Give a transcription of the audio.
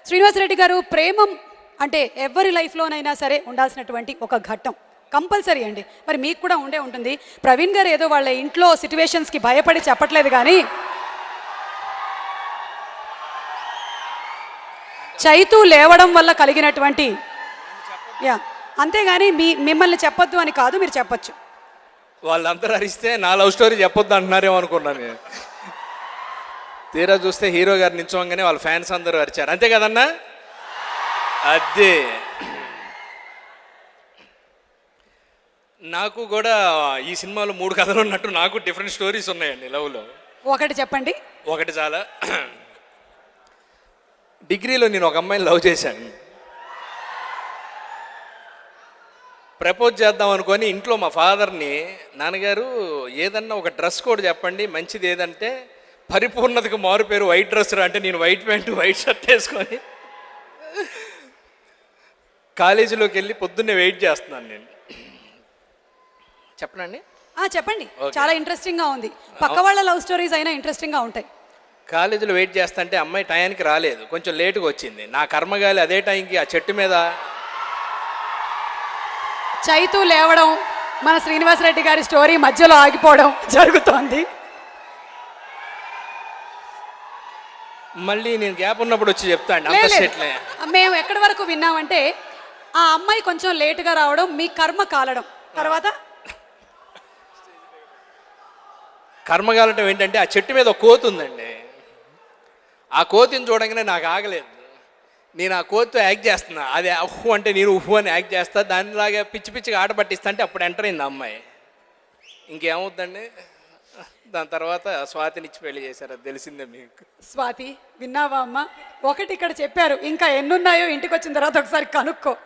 శ్రీనివాసరెడ్డి గారు, ప్రేమం అంటే ఎవరి లైఫ్లోనైనా సరే ఉండాల్సినటువంటి ఒక ఘట్టం కంపల్సరీ అండి. మరి మీకు కూడా ఉండే ఉంటుంది. ప్రవీణ్ గారు ఏదో వాళ్ళ ఇంట్లో సిచ్యువేషన్స్కి భయపడి చెప్పట్లేదు, కానీ చైతూ లేవడం వల్ల కలిగినటువంటి అంతేగాని మిమ్మల్ని చెప్పొద్దు అని కాదు, మీరు చెప్పచ్చు. వాళ్ళందరూ అరిస్తే నా లవ్ స్టోరీ చెప్పొద్దు అంటున్నారేమో అనుకున్నాను నేను. తీరా చూస్తే హీరో గారు నిల్చోగానే వాళ్ళ ఫ్యాన్స్ అందరూ అరిచారు, అంతే కదన్నా? అదే నాకు కూడా ఈ సినిమాలో 3 కథలు ఉన్నట్టు నాకు డిఫరెంట్ స్టోరీస్ ఉన్నాయండి లవ్లో. ఒకటి చెప్పండి. ఒకటి చాలా. డిగ్రీలో నేను ఒక అమ్మాయిని లవ్ చేశాను. ప్రపోజ్ చేద్దాం అనుకొని ఇంట్లో మా ఫాదర్ని, నాన్నగారు ఏదన్నా ఒక డ్రెస్ కోడ్ చెప్పండి మంచిది ఏదంటే, పరిపూర్ణతకు మారు పేరు వైట్ డ్రెస్ రా అంటే, నేను వైట్ ప్యాంటు వైట్ షర్ట్ వేసుకొని కాలేజీలోకి వెళ్ళి పొద్దున్నే వెయిట్ చేస్తున్నాను నేను. చెప్పనండి? చెప్పండి. చాలా ఇంట్రెస్టింగ్గా ఉంది. పక్క వాళ్ళ లవ్ స్టోరీస్ అయినా ఇంట్రెస్టింగ్గా ఉంటాయి. కాలేజీలో వెయిట్ చేస్తుంటే అమ్మాయి టయానికి రాలేదు, కొంచెం లేటుగా వచ్చింది. నా కర్మగాలి అదే టైంకి ఆ చెట్టు మీద చైతూ లేవడం, మన శ్రీనివాసరెడ్డి గారి స్టోరీ మధ్యలో ఆగిపోవడం జరుగుతోంది. మళ్ళీ నేను గ్యాప్ ఉన్నప్పుడు వచ్చి చెప్తాను. మేము ఎక్కడి వరకు విన్నామంటే, ఆ అమ్మాయి కొంచెం లేటుగా రావడం, మీ కర్మ కాలడం, తర్వాత కర్మగాలటం ఏంటంటే, ఆ చెట్టు మీద ఒక కోతి ఉందండి. ఆ కోతిని చూడంగానే నాకు ఆగలేదు. నేను ఆ కోతితో యాక్ట్ చేస్తున్నా. అది ఉహు అంటే నేను ఉహు అని యాక్ట్ చేస్తా, దానిలాగా పిచ్చి పిచ్చిగా ఆట పట్టిస్తా. అంటే అప్పుడు ఎంటర్ అయింది అమ్మాయి. ఇంకేమవుద్దండి, దాని తర్వాత స్వాతినిచ్చి పెళ్లి చేశారు. అది తెలిసిందే మీకు. స్వాతి, విన్నావా అమ్మ? ఒకటి ఇక్కడ చెప్పారు, ఇంకా ఎన్నున్నాయో ఇంటికి వచ్చిన తర్వాత ఒకసారి కనుక్కో.